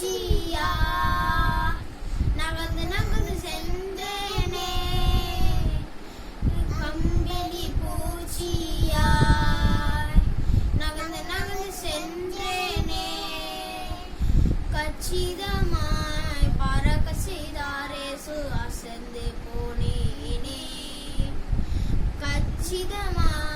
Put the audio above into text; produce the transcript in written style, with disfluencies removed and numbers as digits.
பூச்சியா நகர்ந்து நகர்ந்து சென்றேனே கம்பளி பூச்சியா நகர்ந்து நகர்ந்து சென்றேனே கச்சிதமாய் பறக்க செய்தாரே அசந்து போனேனே கச்சிதமாய்